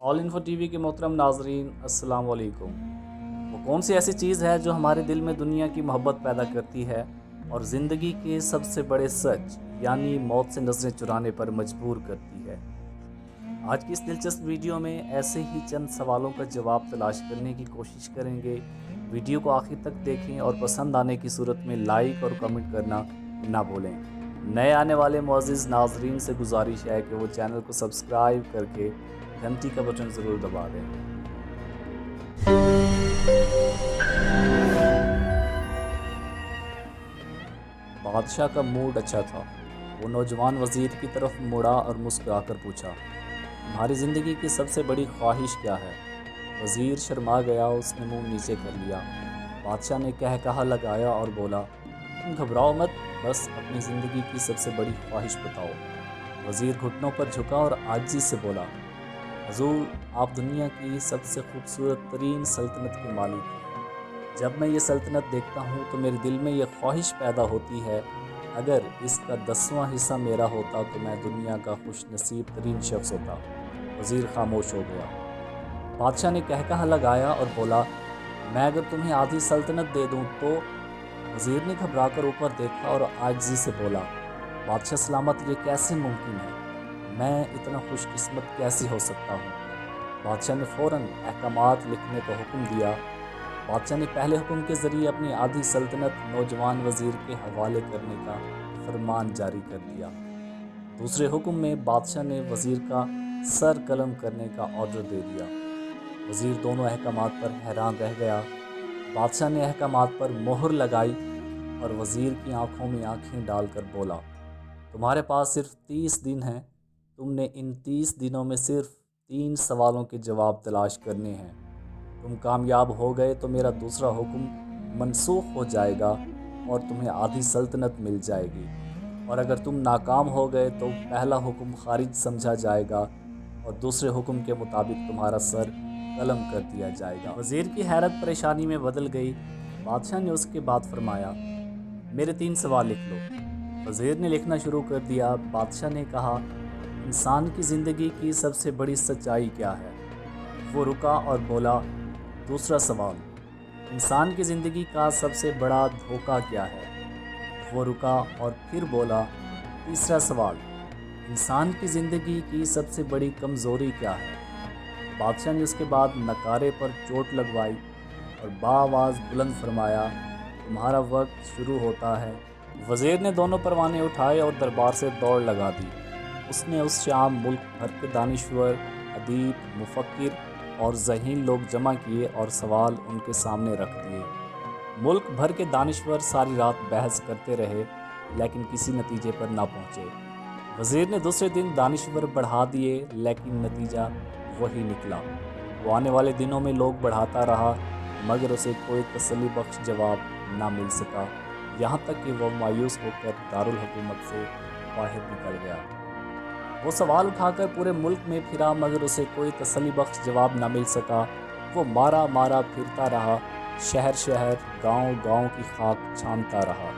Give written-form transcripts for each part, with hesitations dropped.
All info TV के मोहतरम नाजरीन, अस्सलाम वालेकुम। वो कौन सी ऐसी चीज़ है जो हमारे दिल में दुनिया की मोहब्बत पैदा करती है और ज़िंदगी के सबसे बड़े सच यानी मौत से नज़रें चुराने पर मजबूर करती है। आज की इस दिलचस्प वीडियो में ऐसे ही चंद सवालों का जवाब तलाश करने की कोशिश करेंगे। वीडियो को आखिर तक देखें और पसंद आने की सूरत में लाइक और कमेंट करना ना भूलें। नए आने वाले मुअज़्ज़िज़ नाज़रीन से गुजारिश है कि वो चैनल को सब्सक्राइब करके घंटी का बटन ज़रूर दबा दें। बादशाह का मूड अच्छा था। वो नौजवान वज़ीर की तरफ मुड़ा और मुस्कुराकर पूछा, तुम्हारी ज़िंदगी की सबसे बड़ी ख्वाहिश क्या है? वज़ीर शर्मा गया, उसने मुंह नीचे कर लिया। बादशाह ने कह कहा लगाया और बोला, तुम घबराओ मत, बस अपनी ज़िंदगी की सबसे बड़ी ख्वाहिश बताओ। वज़ीर घुटनों पर झुका और आजिज़ी से बोला, हजूर, आप दुनिया की सबसे खूबसूरत तरीन सल्तनत के मालिक हैं। जब मैं ये सल्तनत देखता हूँ तो मेरे दिल में ये ख्वाहिश पैदा होती है, अगर इसका 10वां हिस्सा मेरा होता तो मैं दुनिया का खुश नसीब तरीन शख्स होता। वज़ीर खामोश हो गया। बादशाह ने कहकहा लगाया और बोला, मैं अगर तुम्हें आधी सल्तनत दे दूँ तो? वज़ीर ने घबराकर ऊपर देखा और आजिज़ी से बोला, बादशाह सलामत, ये कैसे मुमकिन है? मैं इतना खुशकिस्मत कैसे हो सकता हूँ? बादशाह ने फ़ौरन अहकामात लिखने का हुक्म दिया। बादशाह ने पहले हुक्म के ज़रिए अपनी आधी सल्तनत नौजवान वज़ीर के हवाले करने का फरमान जारी कर दिया। दूसरे हुक्म में बादशाह ने वज़ीर का सर कलम करने का ऑर्डर दे दिया। वज़ीर दोनों अहकामात पर हैरान रह गया। बादशाह ने अहकामात पर मोहर लगाई और वज़ीर की आंखों में आंखें डालकर बोला, तुम्हारे पास सिर्फ 30 दिन हैं। तुमने इन 30 दिनों में सिर्फ 3 सवालों के जवाब तलाश करने हैं। तुम कामयाब हो गए तो मेरा दूसरा हुक्म मनसूख हो जाएगा और तुम्हें आधी सल्तनत मिल जाएगी, और अगर तुम नाकाम हो गए तो पहला हुक्म खारिज समझा जाएगा और दूसरे हुक्म के मुताबिक तुम्हारा सर कलम कर दिया जाएगा। वज़ीर की हैरत परेशानी में बदल गई। बादशाह ने उसके बाद फरमाया, मेरे 3 सवाल लिख लो। वज़ीर ने लिखना शुरू कर दिया। बादशाह ने कहा, इंसान की ज़िंदगी की सबसे बड़ी सच्चाई क्या है? वो रुका और बोला, दूसरा सवाल, इंसान की ज़िंदगी का सबसे बड़ा धोखा क्या है? वो रुका और फिर बोला, तीसरा सवाल, इंसान की ज़िंदगी की सबसे बड़ी कमज़ोरी क्या है? बादशाह ने उसके बाद नकारे पर चोट लगवाई और बाआवाज़ बुलंद फरमाया, तुम्हारा वक्त शुरू होता है। वज़ीर ने दोनों परवाने उठाए और दरबार से दौड़ लगा दी। उसने उस शाम मुल्क भर के दानिश्वर, अदीब, मुफक्किर और ज़हीन लोग जमा किए और सवाल उनके सामने रख दिए। मुल्क भर के दानिश्वर सारी रात बहस करते रहे लेकिन किसी नतीजे पर ना पहुँचे। वज़ीर ने दूसरे दिन दानिश्वर बढ़ा दिए लेकिन नतीजा वही निकला। वो आने वाले दिनों में लोग बढ़ाता रहा मगर उसे कोई तसल्ली बख्श जवाब ना मिल सका, यहाँ तक कि वह मायूस होकर दारुल हुकूमत से बाहर निकल गया। वो सवाल उठाकर पूरे मुल्क में फिरा मगर उसे कोई तसल्ली बख्श जवाब ना मिल सका। वो मारा मारा फिरता रहा, शहर शहर, गांव गांव की खाक छानता रहा।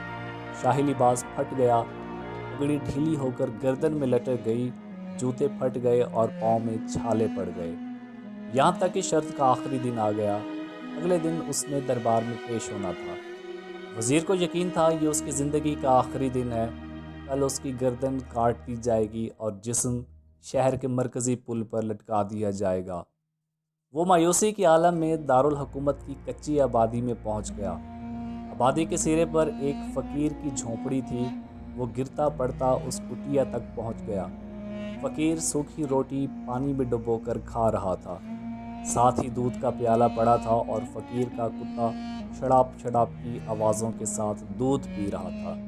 शाही लिबास फट गया, पगड़ी ढीली होकर गर्दन में लटक गई, जूते फट गए और पाँव में छाले पड़ गए। यहाँ तक कि शर्त का आखिरी दिन आ गया। अगले दिन उसने दरबार में पेश होना था। वज़ीर को यकीन था ये उसकी ज़िंदगी का आखिरी दिन है। कल उसकी गर्दन काट दी जाएगी और जिस्म शहर के मरकज़ी पुल पर लटका दिया जाएगा। वो मायूसी के आलम में दारुल हुकूमत की कच्ची आबादी में पहुंच गया। आबादी के सिरे पर एक फ़कीर की झोंपड़ी थी। वो गिरता पड़ता उस कुटिया तक पहुंच गया। फ़कीर सूखी रोटी पानी में डुबोकर खा रहा था, साथ ही दूध का प्याला पड़ा था और फ़कीर का कुत्ता शड़ाप शड़ाप की आवाज़ों के साथ दूध पी रहा था।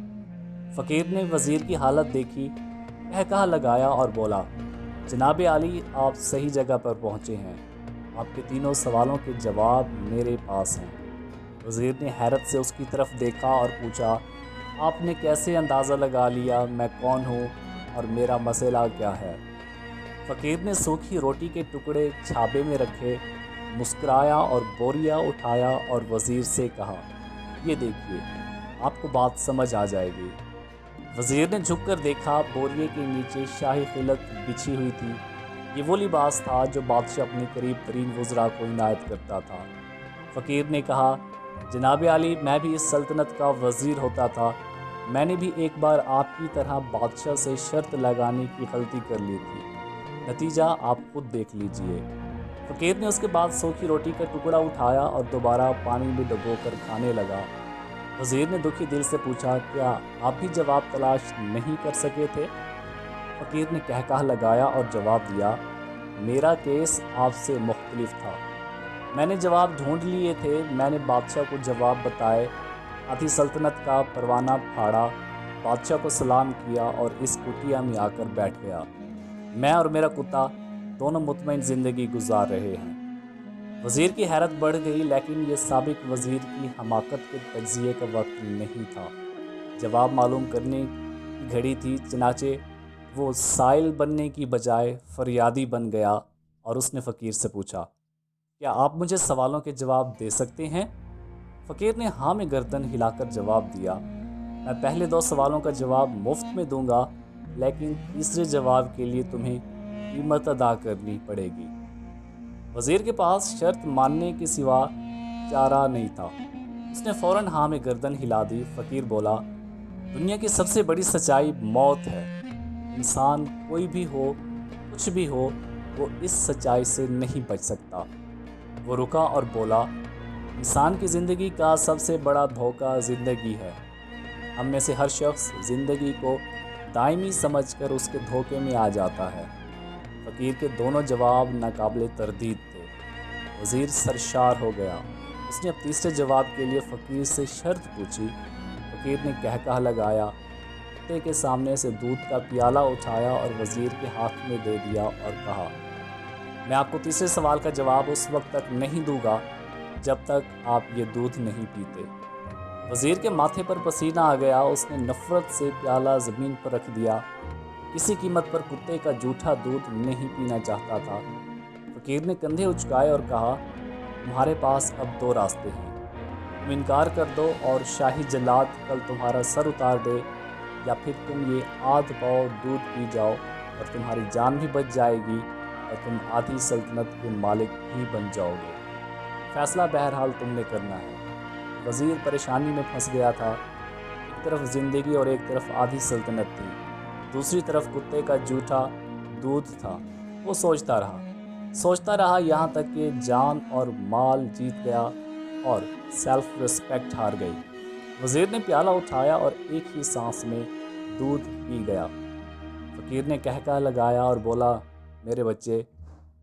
फ़कीर ने वज़ीर की हालत देखी, कहकहा लगाया और बोला, जनाब आली, आप सही जगह पर पहुँचे हैं। आपके तीनों सवालों के जवाब मेरे पास हैं। वज़ीर ने हैरत से उसकी तरफ देखा और पूछा, आपने कैसे अंदाज़ा लगा लिया मैं कौन हूँ और मेरा मसला क्या है? फ़कीर ने सूखी रोटी के टुकड़े छाबे में रखे, मुस्कुराया और बोरिया उठाया और वज़ीर से कहा, ये देखिए, आपको बात समझ आ जाएगी। वज़ीर ने झुककर देखा, बोरिए के नीचे शाही खिलत बिछी हुई थी। یہ وہ لباس تھا جو بادشاہ اپنے قریب ترین وزراء کو عنایت کرتا تھا۔ فقیر نے کہا، جناب عالی، میں بھی اس سلطنت کا وزیر ہوتا تھا، میں نے بھی ایک بار آپ کی طرح بادشاہ سے شرط لگانے کی غلطی کر لی تھی، نتیجہ آپ خود دیکھ لیجئے۔ فقیر نے اس کے بعد سوکھی روٹی کا ٹکڑا اٹھایا اور دوبارہ پانی میں ڈبو کر کھانے لگا۔ وزیر نے دکھی دل سے پوچھا، کیا آپ بھی جواب تلاش نہیں کر سکے تھے؟ فقیر نے کہکہا لگایا اور جواب دیا، میرا کیس آپ سے مختلف تھا، میں نے جواب ڈھونڈ لیے تھے، میں نے بادشاہ کو جواب بتائے، آدھی سلطنت کا پروانہ پھاڑا، بادشاہ کو سلام کیا اور اس کٹیا میں آ کر بیٹھ گیا۔ میں اور میرا کتا دونوں مطمئن زندگی گزار رہے ہیں۔ وزیر کی حیرت بڑھ گئی، لیکن یہ سابق وزیر کی حماقت کے تجزیے کا وقت نہیں تھا، جواب معلوم کرنے کی گھڑی تھی۔ چنانچہ وہ سائل بننے کی بجائے فریادی بن گیا اور اس نے فقیر سے پوچھا، کیا آپ مجھے سوالوں کے جواب دے سکتے ہیں؟ فقیر نے ہاں میں گردن ہلا کر جواب دیا، میں پہلے 2 سوالوں کا جواب مفت میں دوں گا، لیکن تیسرے جواب کے لیے تمہیں قیمت ادا کرنی پڑے گی۔ وزیر کے پاس شرط ماننے کے سوا چارہ نہیں تھا، اس نے فوراً ہاں میں گردن ہلا دی۔ فقیر بولا، دنیا کی سب سے بڑی سچائی موت ہے، انسان کوئی بھی ہو، کچھ بھی ہو، وہ اس سچائی سے نہیں بچ سکتا۔ وہ رکا اور بولا، انسان کی زندگی کا سب سے بڑا دھوکہ زندگی ہے، ہم میں سے ہر شخص زندگی کو دائمی سمجھ کر اس کے دھوکے میں آ جاتا ہے۔ فقیر کے دونوں جواب ناقابل تردید تھے۔ وزیر سرشار ہو گیا، اس نے اب تیسرے جواب کے لیے فقیر سے شرط پوچھی۔ فقیر نے کہکہا لگایا، کتے کے سامنے سے دودھ کا پیالہ اٹھایا اور وزیر کے ہاتھ میں دے دیا اور کہا، میں آپ کو تیسرے سوال کا جواب اس وقت تک نہیں دوں گا جب تک آپ یہ دودھ نہیں پیتے۔ وزیر کے ماتھے پر پسینہ آ گیا، اس نے نفرت سے پیالہ زمین پر رکھ دیا، کسی قیمت پر کتے کا جھوٹا دودھ نہیں پینا چاہتا تھا۔ فقیر نے کندھے اچکائے اور کہا، تمہارے پاس اب 2 راستے ہیں، تم انکار کر دو اور شاہی جلاد کل تمہارا سر اتار دے، یا پھر تم یہ آدھ پاؤ دودھ پی جاؤ اور تمہاری جان بھی بچ جائے گی اور تم آدھی سلطنت کے مالک بھی بن جاؤ گے، فیصلہ بہرحال تم نے کرنا ہے۔ وزیر پریشانی میں پھنس گیا تھا، ایک طرف زندگی اور ایک طرف آدھی سلطنت تھی، دوسری طرف کتے کا جھوٹا دودھ تھا۔ وہ سوچتا رہا یہاں تک کہ جان اور مال جیت گیا اور سیلف ریسپیکٹ ہار گئی۔ وزیر نے پیالہ اٹھایا اور ایک ہی سانس میں دودھ پی گیا۔ فقیر نے کہکہا لگایا اور بولا، میرے بچے،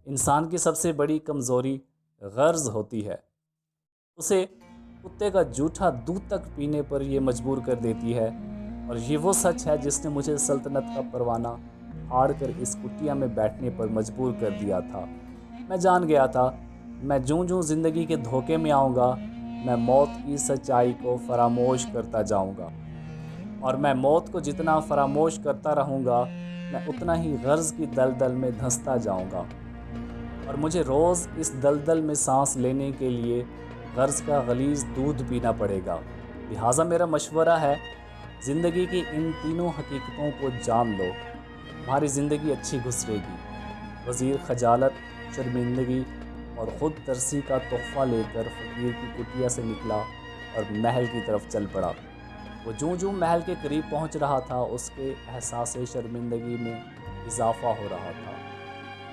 انسان کی سب سے بڑی کمزوری غرض ہوتی ہے، اسے کتے کا جھوٹا دودھ تک پینے پر یہ مجبور کر دیتی ہے، اور یہ وہ سچ ہے جس نے مجھے سلطنت کا پروانہ پھاڑ کر اس کٹیا میں بیٹھنے پر مجبور کر دیا تھا۔ میں جان گیا تھا، میں جوں زندگی کے دھوکے میں آؤں گا، میں موت کی سچائی کو فراموش کرتا جاؤں گا، اور میں موت کو جتنا فراموش کرتا رہوں گا، میں اتنا ہی غرض کی دلدل میں دھنستا جاؤں گا، اور مجھے روز اس دلدل میں سانس لینے کے لیے غرض کا غلیظ دودھ پینا پڑے گا۔ لہٰذا میرا مشورہ ہے، زندگی کی ان تینوں حقیقتوں کو جان لو، تمہاری زندگی اچھی گزرے گی۔ وزیر خجالت، شرمندگی اور خود ترسی کا تحفہ لے کر فقیر کی کٹیا سے نکلا اور محل کی طرف چل پڑا۔ وہ جوں محل کے قریب پہنچ رہا تھا، اس کے احساس شرمندگی میں اضافہ ہو رہا تھا،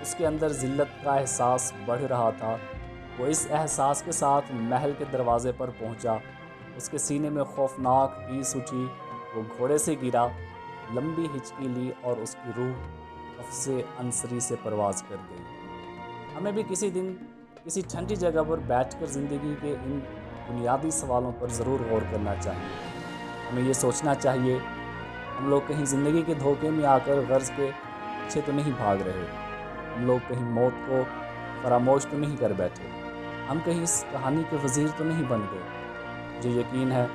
اس کے اندر ذلت کا احساس بڑھ رہا تھا۔ وہ اس احساس کے ساتھ محل کے دروازے پر پہنچا، اس کے سینے میں خوفناک ٹیس اٹھی، وہ گھوڑے سے گرا، لمبی ہچکی لی اور اس کی روح نفس انصری سے پرواز کر گئی۔ ہمیں بھی کسی دن کسی ٹھنڈی جگہ پر بیٹھ کر زندگی کے ان بنیادی سوالوں پر ضرور غور کرنا چاہیے۔ ہمیں یہ سوچنا چاہیے، ہم لوگ کہیں زندگی کے دھوکے میں آ کر غرض کے پیچھے تو نہیں بھاگ رہے، ہم لوگ کہیں موت کو فراموش تو نہیں کر بیٹھے، ہم کہیں اس کہانی کے وزیر تو نہیں بن گئے۔ مجھے یقین ہے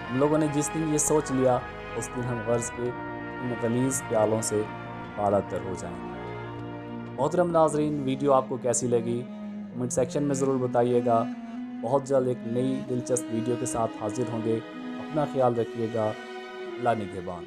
ہم لوگوں نے جس دن یہ سوچ لیا، اس دن ہم غرض کے ان غلیظ پیالوں سے بالا تر ہو جائیں گے۔ محترم ناظرین، ویڈیو آپ کو کیسی لگی کمنٹ سیکشن میں ضرور بتائیے گا۔ بہت جلد ایک نئی دلچسپ ویڈیو کے ساتھ حاضر ہوں گے۔ اپنا خیال رکھیے گا۔ اللہ نگہبان۔